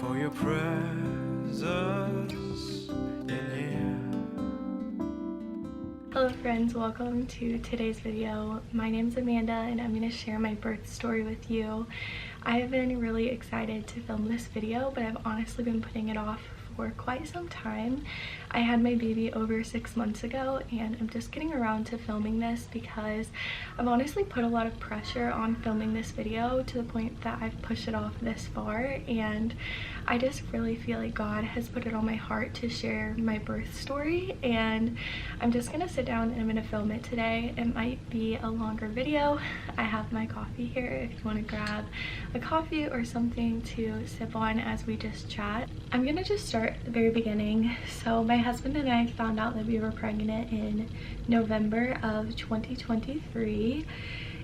for your presence in here. Hello friends, welcome to today's video. My name is Amanda and I'm going to share my birth story with you. I have been really excited to film this video, but I've honestly been putting it off for quite some time. I had my baby over 6 months ago and I'm just getting around to filming this because I've honestly put a lot of pressure on filming this video to the point that I've pushed it off this far, and I just really feel like God has put it on my heart to share my birth story, and I'm just gonna sit down and I'm gonna film it today. It might be a longer video. I have my coffee here if you want to grab a coffee or something to sip on as we just chat. I'm gonna just start at the very beginning. So my husband and I found out that we were pregnant in November of 2023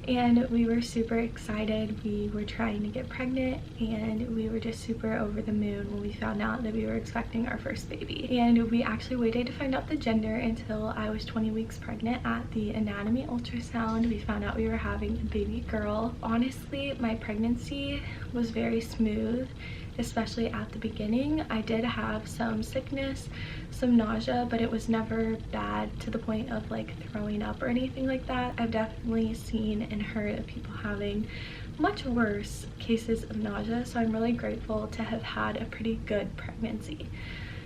and we were super excited. We were trying to get pregnant and we were just super over the moon when we found out that we were expecting our first baby. And we actually waited to find out the gender until I was 20 weeks pregnant. At the anatomy ultrasound, we found out we were having a baby girl. Honestly, my pregnancy was very smooth, especially at the beginning. I did have some sickness, some nausea, but it was never bad to the point of like throwing up or anything like that. I've definitely seen and heard of people having much worse cases of nausea, so I'm really grateful to have had a pretty good pregnancy.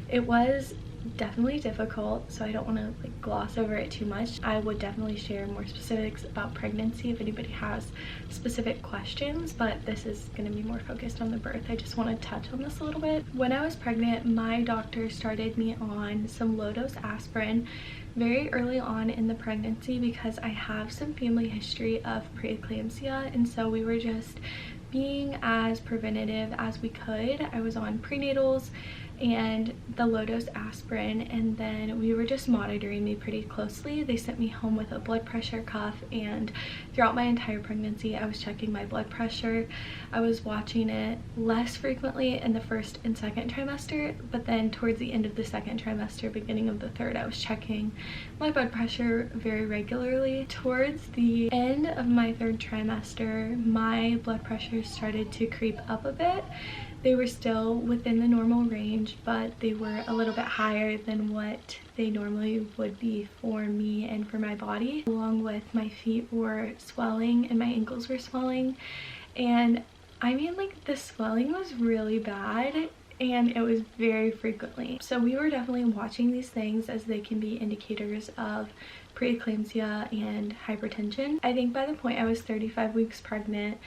It was definitely difficult, so I don't want to like gloss over it too much. I would definitely share more specifics about pregnancy if anybody has specific questions, but this is going to be more focused on the birth. I just want to touch on this a little bit. When I was pregnant, my doctor started me on some low-dose aspirin very early on in the pregnancy because I have some family history of preeclampsia, and so we were just being as preventative as we could. I was on prenatals and the low-dose aspirin, and then we were just monitoring me pretty closely. They sent me home with a blood pressure cuff, and throughout my entire pregnancy I was checking my blood pressure. I was watching it less frequently in the first and second trimester, but then towards the end of the second trimester, beginning of the third, I was checking my blood pressure very regularly. Towards the end of my third trimester, my blood pressure started to creep up a bit. They were still within the normal range, but they were a little bit higher than what they normally would be for me and for my body. Along with my feet were swelling and my ankles were swelling. And I mean, like, the swelling was really bad and it was very frequently. So we were definitely watching these things as they can be indicators of preeclampsia and hypertension. I think by the point I was 35 weeks pregnant,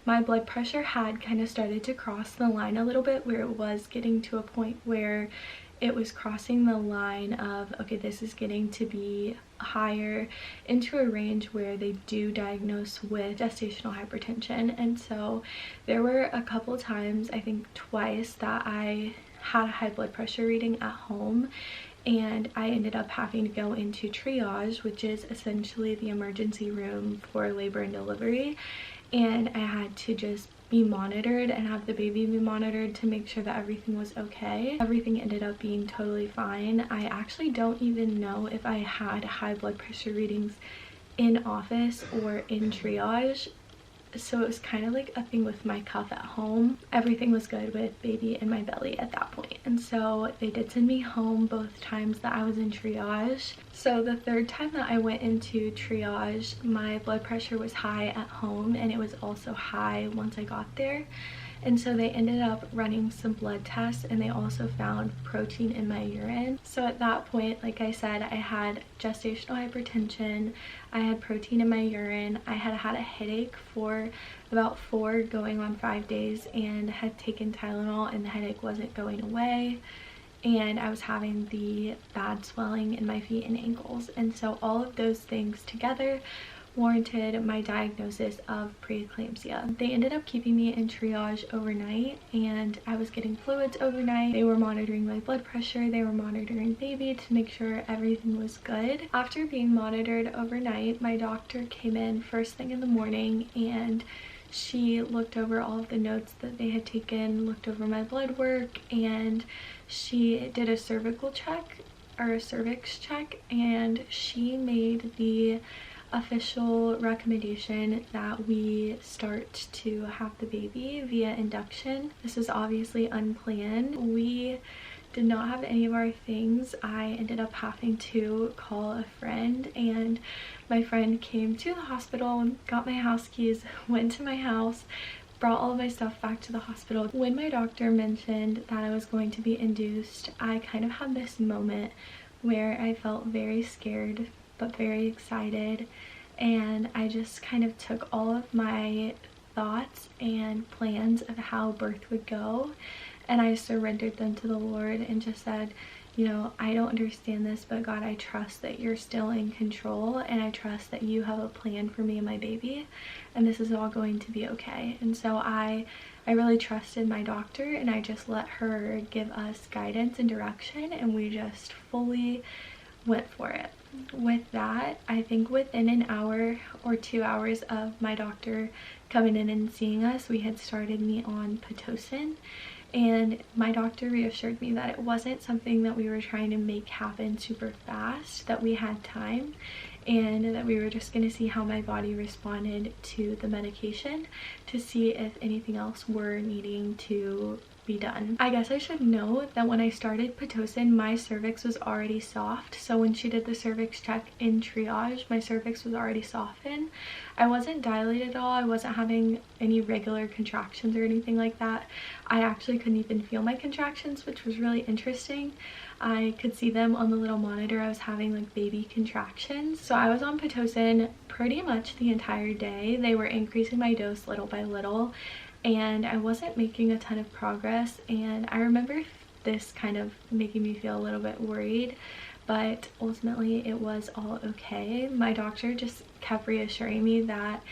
my blood pressure had kind of started to cross the line a little bit, where it was getting to a point where it was crossing the line of, okay, this is getting to be higher, into a range where they do diagnose with gestational hypertension. And so there were a couple times, I think twice, that I had a high blood pressure reading at home, and I ended up having to go into triage, which is essentially the emergency room for labor and delivery. And I had to just be monitored and have the baby be monitored to make sure that everything was okay. Everything ended up being totally fine. I actually don't even know if I had high blood pressure readings in office or in triage. So it was kind of like a thing with my cuff at home. Everything was good with baby in my belly at that point. And so they did send me home both times that I was in triage. So the third time that I went into triage, my blood pressure was high at home and it was also high once I got there. And so they ended up running some blood tests and they also found protein in my urine. So at that point, like I said, I had gestational hypertension, I had protein in my urine, I had had a headache for about 4 going on 5 days and had taken Tylenol and the headache wasn't going away. And I was having the bad swelling in my feet and ankles. And so all of those things together warranted my diagnosis of preeclampsia. They ended up keeping me in triage overnight and I was getting fluids overnight. They were monitoring my blood pressure, they were monitoring baby to make sure everything was good. After being monitored overnight, my doctor came in first thing in the morning and she looked over all of the notes that they had taken, looked over my blood work, and she did a cervical check or a cervix check, and she made the official recommendation that we start to have the baby via induction. This is obviously unplanned. We did not have any of our things. I ended up having to call a friend, and my friend came to the hospital, got my house keys, went to my house, brought all of my stuff back to the hospital. When my doctor mentioned that I was going to be induced, I kind of had this moment where I felt very scared but very excited, and I just kind of took all of my thoughts and plans of how birth would go and I surrendered them to the Lord and just said, you know, I don't understand this, but God, I trust that you're still in control, and I trust that you have a plan for me and my baby, and this is all going to be okay. And so I really trusted my doctor, and I just let her give us guidance and direction, and we just fully went for it. With that, I think within an hour or 2 hours of my doctor coming in and seeing us, we had started me on Pitocin. And my doctor reassured me that it wasn't something that we were trying to make happen super fast, that we had time, and that we were just going to see how my body responded to the medication to see if anything else were needing to be done. I guess I should note that when I started Pitocin, my cervix was already soft. So when she did the cervix check in triage, my cervix was already softened. I wasn't dilated at all. I wasn't having any regular contractions or anything like that. I actually couldn't even feel my contractions, which was really interesting. I could see them on the little monitor. I was having like baby contractions. So I was on Pitocin pretty much the entire day. They were increasing my dose little by little, and I wasn't making a ton of progress, and I remember this kind of making me feel a little bit worried, but ultimately it was all okay. My doctor just kept reassuring me that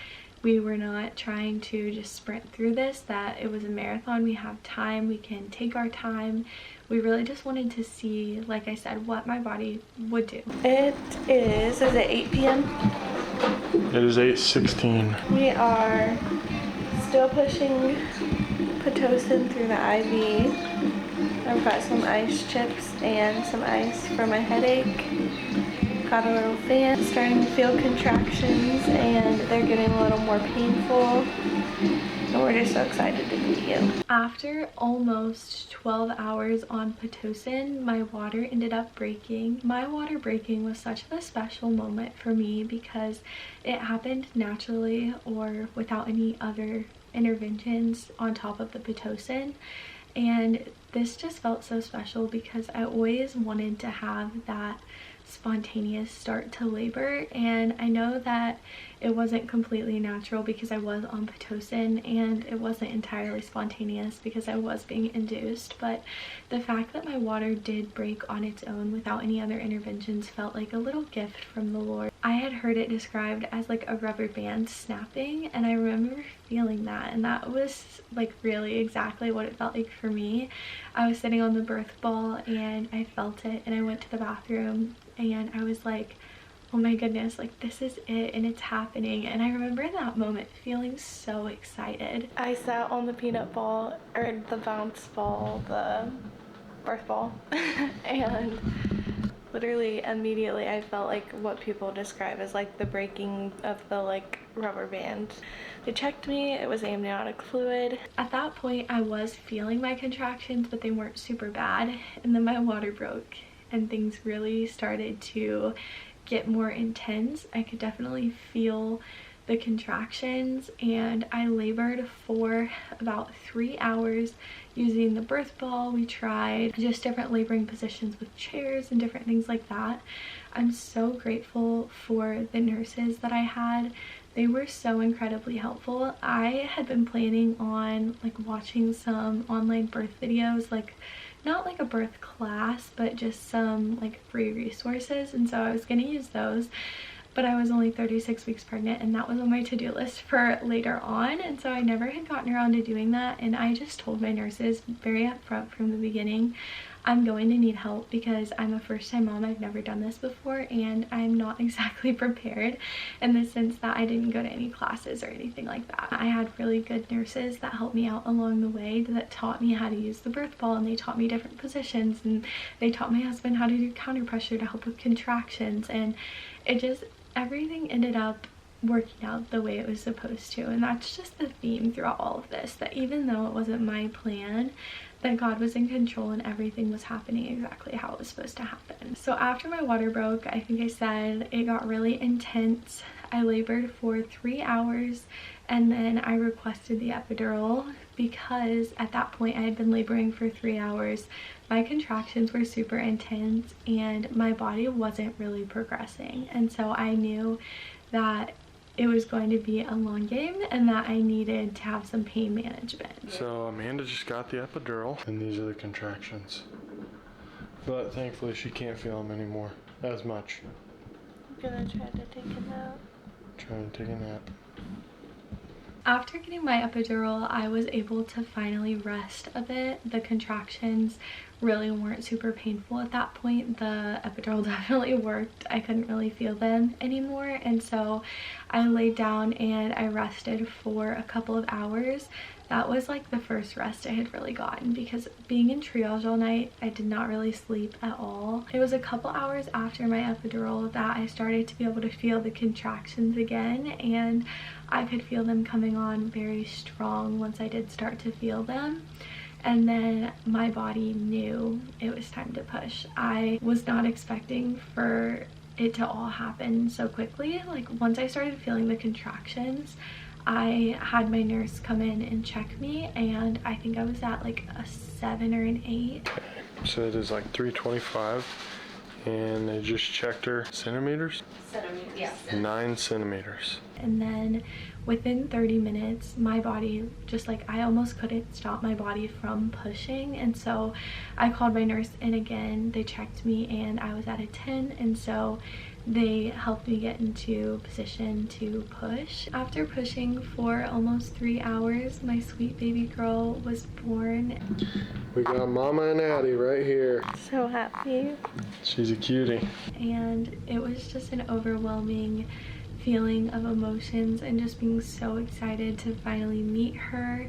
we were not trying to just sprint through this, that it was a marathon. We have time, we can take our time. We really just wanted to see, like I said, what my body would do. Is it 8 p.m? It is 8:16. We are still pushing Pitocin through the IV. I've got some ice chips and some ice for my headache. Got a little fan. Starting to feel contractions, and they're getting a little more painful. And we're just so excited to meet you. After almost 12 hours on Pitocin, my water ended up breaking. My water breaking was such a special moment for me because it happened naturally or without any other interventions on top of the Pitocin. And this just felt so special because I always wanted to have that spontaneous start to labor, and I know that it wasn't completely natural because I was on Pitocin, and it wasn't entirely spontaneous because I was being induced, but the fact that my water did break on its own without any other interventions felt like a little gift from the Lord. I had heard it described as like a rubber band snapping, and I remember feeling that, and that was like really exactly what it felt like for me. I was sitting on the birth ball and I felt it, and I went to the bathroom and I was like, oh my goodness, like this is it and it's happening. And I remember in that moment feeling so excited. I sat on the peanut ball, or the bounce ball, the birth ball, and literally immediately I felt like what people describe as like the breaking of the like rubber band. They checked me, it was amniotic fluid. At that point I was feeling my contractions, but they weren't super bad, and then my water broke and things really started to get more intense. I could definitely feel the contractions, and I labored for about 3 hours using the birth ball. We tried just different laboring positions with chairs and different things like that. I'm so grateful for the nurses that I had. They were so incredibly helpful. I had been planning on like watching some online birth videos, like not like a birth class, but just some like free resources, and so I was gonna use those, but I was only 36 weeks pregnant, and that was on my to-do list for later on, and so I never had gotten around to doing that. And I just told my nurses very upfront from the beginning, I'm going to need help because I'm a first-time mom. I've never done this before, and I'm not exactly prepared in the sense that I didn't go to any classes or anything like that. I had really good nurses that helped me out along the way, that taught me how to use the birth ball, and they taught me different positions, and they taught my husband how to do counter pressure to help with contractions, and it just everything ended up working out the way it was supposed to, and that's just the theme throughout all of this, that even though it wasn't my plan, that God was in control and everything was happening exactly how it was supposed to happen. So after my water broke, I think I said, it got really intense. I labored for 3 hours and then I requested the epidural because at that point I had been laboring for 3 hours. My contractions were super intense and my body wasn't really progressing, and so I knew that it was going to be a long game and that I needed to have some pain management. So Amanda just got the epidural and these are the contractions. But thankfully she can't feel them anymore as much. I'm gonna try to take a nap. Trying to take a nap. After getting my epidural, I was able to finally rest a bit. The contractions really weren't super painful at that point. The epidural definitely worked. I couldn't really feel them anymore, and so I laid down and I rested for a couple of hours. That was like the first rest I had really gotten, because being in triage all night, I did not really sleep at all. It was a couple hours after my epidural that I started to be able to feel the contractions again, and I could feel them coming on very strong once I did start to feel them. And then my body knew it was time to push. I was not expecting for it to all happen so quickly. Like, once I started feeling the contractions, I had my nurse come in and check me, and I think I was at like a 7 or an 8. So it is like 325 and they just checked her centimeters? Centimeters, yeah. 9 centimeters. And then within 30 minutes, my body just like, I almost couldn't stop my body from pushing. And so I called my nurse in again. They checked me and I was at a 10. And so they helped me get into position to push. After pushing for almost 3 hours, my sweet baby girl was born. We got Mama and Addie right here. So happy. She's a cutie. And it was just an overwhelming feeling of emotions and just being so excited to finally meet her.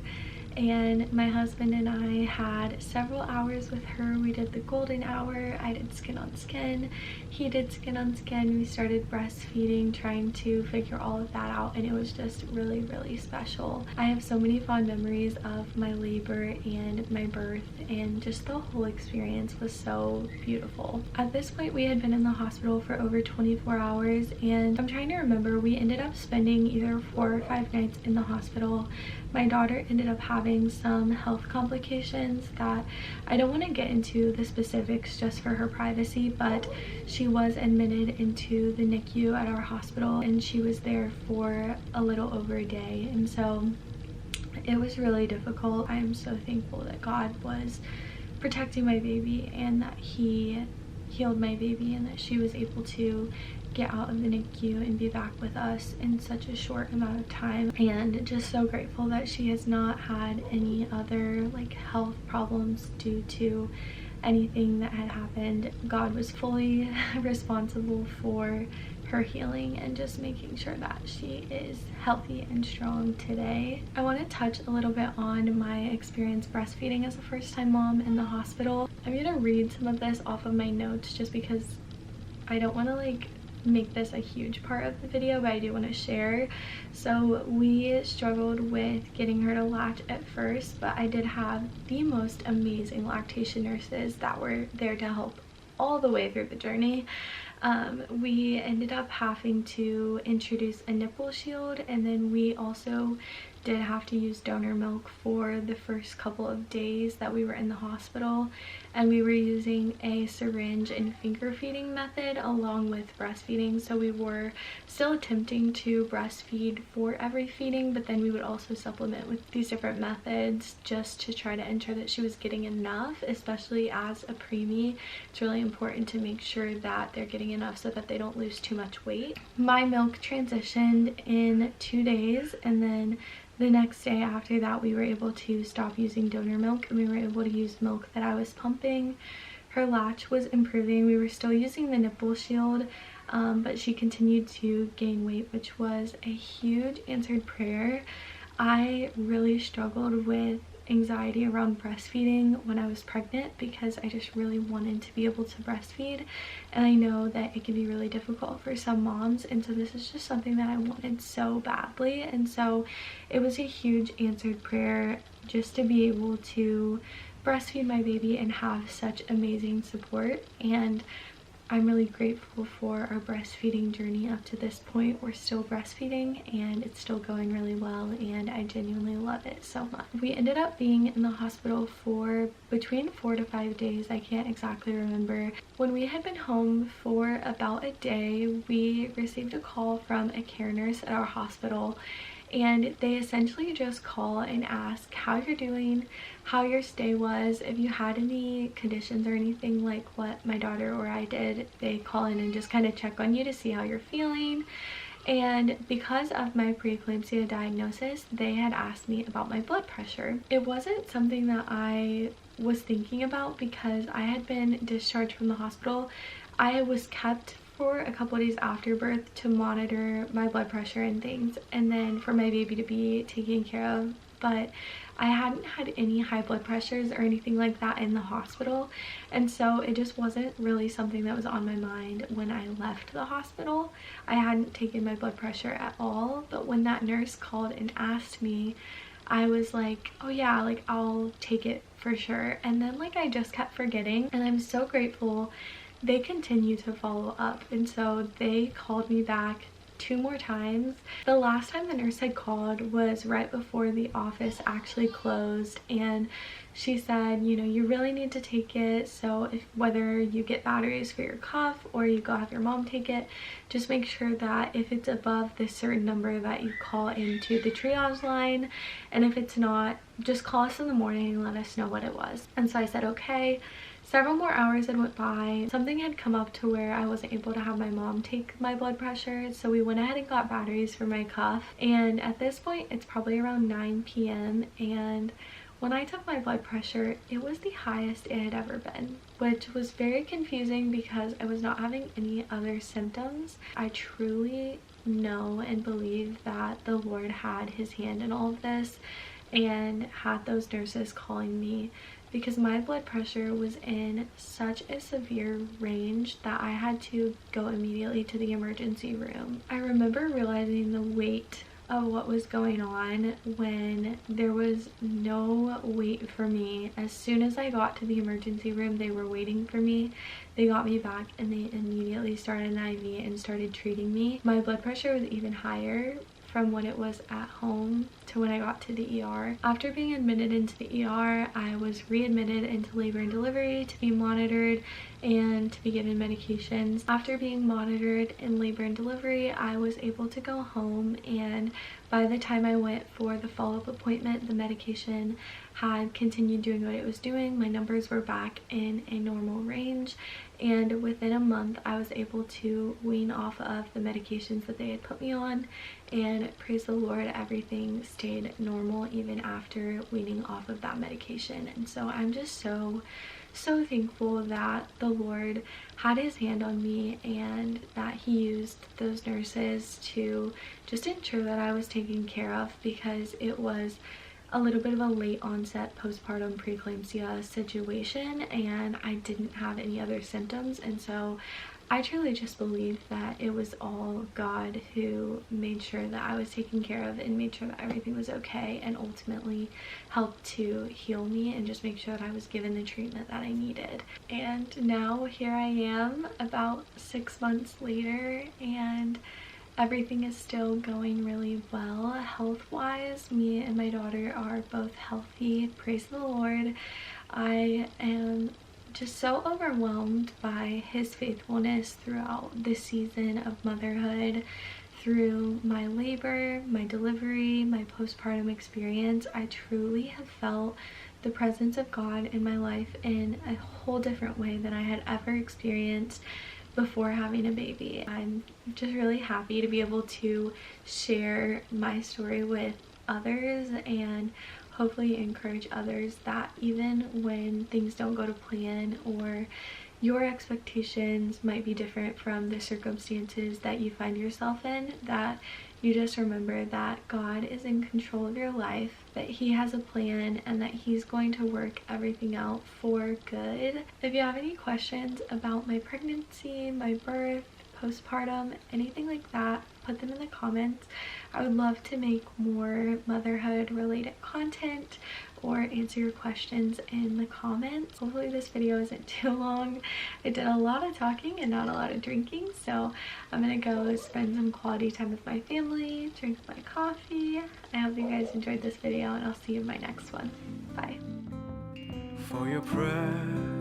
And my husband and I had several hours with her. We did the golden hour. I did skin on skin. He did skin on skin. We started breastfeeding, trying to figure all of that out, and it was just really, really special. I have so many fond memories of my labor and my birth, and just the whole experience was so beautiful. At this point, we had been in the hospital for over 24 hours, and I'm trying to remember, we ended up spending either 4 or 5 nights in the hospital. My daughter ended up having some health complications that I don't want to get into the specifics just for her privacy, but she was admitted into the NICU at our hospital and she was there for a little over a day, and so it was really difficult. I am so thankful that God was protecting my baby and that He healed my baby and that she was able to get out of the NICU and be back with us in such a short amount of time, and just so grateful that she has not had any other like health problems due to anything that had happened. God was fully responsible for her healing and just making sure that she is healthy and strong today. I want to touch a little bit on my experience breastfeeding as a first-time mom in the hospital. I'm gonna read some of this off of my notes just because I don't want to like make this a huge part of the video, but I do want to share. So we struggled with getting her to latch at first, but I did have the most amazing lactation nurses that were there to help all the way through the journey. We ended up having to introduce a nipple shield, and then we also did have to use donor milk for the first couple of days that we were in the hospital, and we were using a syringe and finger feeding method along with breastfeeding. So we were still attempting to breastfeed for every feeding, but then we would also supplement with these different methods just to try to ensure that she was getting enough, especially as a preemie. It's really important to make sure that they're getting enough so that they don't lose too much weight. My milk transitioned in 2 days, and then the next day after that we were able to stop using donor milk and we were able to use milk that I was pumping. Her latch was improving. We were still using the nipple shield, but she continued to gain weight, which was a huge answered prayer. I really struggled with anxiety around breastfeeding when I was pregnant because I just really wanted to be able to breastfeed, and I know that it can be really difficult for some moms, and so this is just something that I wanted so badly. And so it was a huge answered prayer just to be able to breastfeed my baby and have such amazing support. And I'm really grateful for our breastfeeding journey up to this point. We're still breastfeeding and it's still going really well, and I genuinely love it so much. We ended up being in the hospital for between 4 to 5 days. I can't exactly remember. When we had been home for about a day, we received a call from a care nurse at our hospital, and they essentially just call and ask how you're doing, how your stay was, if you had any conditions or anything like what my daughter or I did. They call in and just kind of check on you to see how you're feeling. And because of my preeclampsia diagnosis, they had asked me about my blood pressure. It wasn't something that I was thinking about because I had been discharged from the hospital. I was kept for a couple of days after birth to monitor my blood pressure and things, and then for my baby to be taken care of, but I hadn't had any high blood pressures or anything like that in the hospital, and so it just wasn't really something that was on my mind when I left the hospital. I hadn't taken my blood pressure at all, but when that nurse called and asked me, I was like, oh yeah, like I'll take it for sure. And then like I just kept forgetting, and I'm so grateful they continue to follow up, and so they called me back 2 more times. The last time the nurse had called was right before the office actually closed, and she said, you know, you really need to take it, so if whether you get batteries for your cuff or you go have your mom take it, just make sure that if it's above this certain number that you call into the triage line, and if it's not, just call us in the morning and let us know what it was. And so I said okay. Several more hours had went by. Something had come up to where I wasn't able to have my mom take my blood pressure, so we went ahead and got batteries for my cuff. And at this point, it's probably around 9 p.m. and when I took my blood pressure, it was the highest it had ever been, which was very confusing because I was not having any other symptoms. I truly know and believe that the Lord had his hand in all of this and had those nurses calling me, because my blood pressure was in such a severe range that I had to go immediately to the emergency room. I remember realizing the weight of what was going on when there was no wait for me. As soon as I got to the emergency room, they were waiting for me. They got me back and they immediately started an IV and started treating me. My blood pressure was even higher from when it was at home to when I got to the ER. After being admitted into the ER, I was readmitted into labor and delivery to be monitored and to be given medications. After being monitored in labor and delivery, I was able to go home, and by the time I went for the follow-up appointment, the medication had continued doing what it was doing. My numbers were back in a normal range, and within a month I was able to wean off of the medications that they had put me on, and praise the Lord, everything stayed normal even after weaning off of that medication. And so I'm just so thankful that the Lord had his hand on me and that he used those nurses to just ensure that I was taken care of, because it was a little bit of a late onset postpartum preeclampsia situation and I didn't have any other symptoms. And so I truly just believe that it was all God who made sure that I was taken care of and made sure that everything was okay, and ultimately helped to heal me and just make sure that I was given the treatment that I needed. And now here I am about 6 months later, and everything is still going really well health-wise. Me and my daughter are both healthy, praise the Lord. I am just so overwhelmed by his faithfulness throughout this season of motherhood, through my labor, my delivery, my postpartum experience. I truly have felt the presence of God in my life in a whole different way than I had ever experienced before having a baby. I'm just really happy to be able to share my story with others and hopefully encourage others that even when things don't go to plan or your expectations might be different from the circumstances that you find yourself in, that you just remember that God is in control of your life, that He has a plan, and that He's going to work everything out for good. If you have any questions about my pregnancy, my birth, postpartum, anything like that, put them in the comments. I would love to make more motherhood related content or answer your questions in the comments. Hopefully this video isn't too long. I did a lot of talking and not a lot of drinking, so I'm gonna go spend some quality time with my family, drink my coffee. I hope you guys enjoyed this video, and I'll see you in my next one. Bye. For your presence